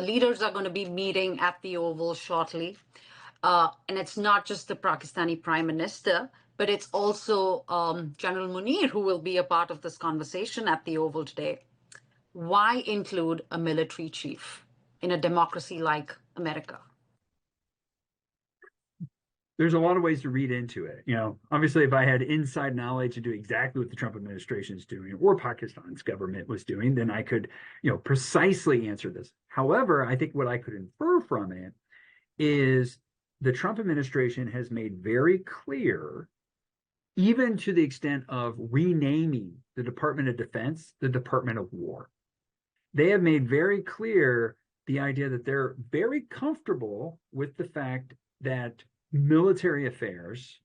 leaders are going to be meeting at the Oval shortly. And it's not just the Pakistani Prime Minister, but it's also General Munir who will be a part of this conversation at the Oval today. Why include a military chief in a democracy like America? There's a lot of ways to read into it. Obviously, if I had inside knowledge to do exactly what the Trump administration is doing or Pakistan's government was doing, then I could, precisely answer this. However, I think what I could infer from it is the Trump administration has made very clear, even to the extent of renaming the Department of Defense, the Department of War. They have made very clear the idea that they're very comfortable with the fact that military affairs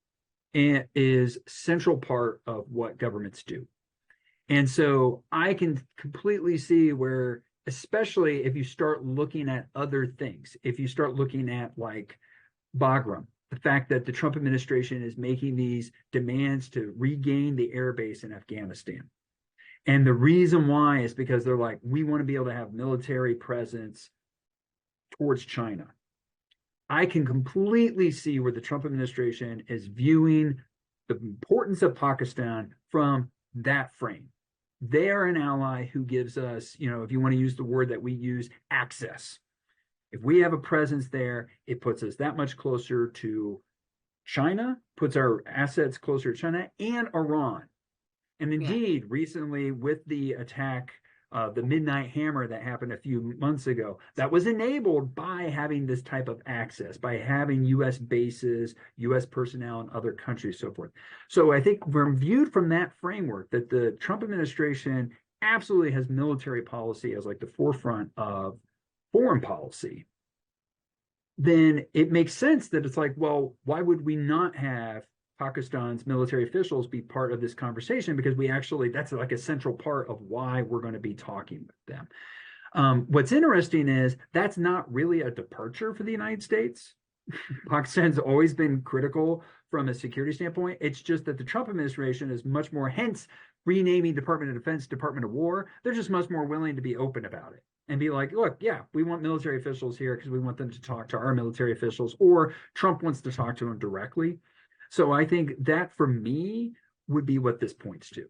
is central part of what governments do. And so I can completely see where, especially if you start looking at other things, if you start looking at like Bagram, the fact that the Trump administration is making these demands to regain the air base in Afghanistan. And the reason why is because they're like, we want to be able to have military presence towards China. I can completely see where the Trump administration is viewing the importance of Pakistan from that frame. They are an ally who gives us, if you want to use the word that we use, access. If we have a presence there, it puts us that much closer to China, puts our assets closer to China and Iran. And indeed, recently with the attack, the Midnight Hammer that happened a few months ago, that was enabled by having this type of access, by having U.S. bases, U.S. personnel in other countries, so forth. So I think we're viewed from that framework that the Trump administration absolutely has military policy as like the forefront of foreign policy. Then it makes sense that it's like, well, why would we not have Pakistan's military officials be part of this conversation? Because that's like a central part of why we're going to be talking with them. What's interesting is that's not really a departure for the United States. Pakistan's always been critical from a security standpoint. It's just that the Trump administration is much more, hence renaming Department of Defense, Department of War. They're just much more willing to be open about it and be like, look, yeah, we want military officials here because we want them to talk to our military officials, or Trump wants to talk to them directly. So I think that for me would be what this points to.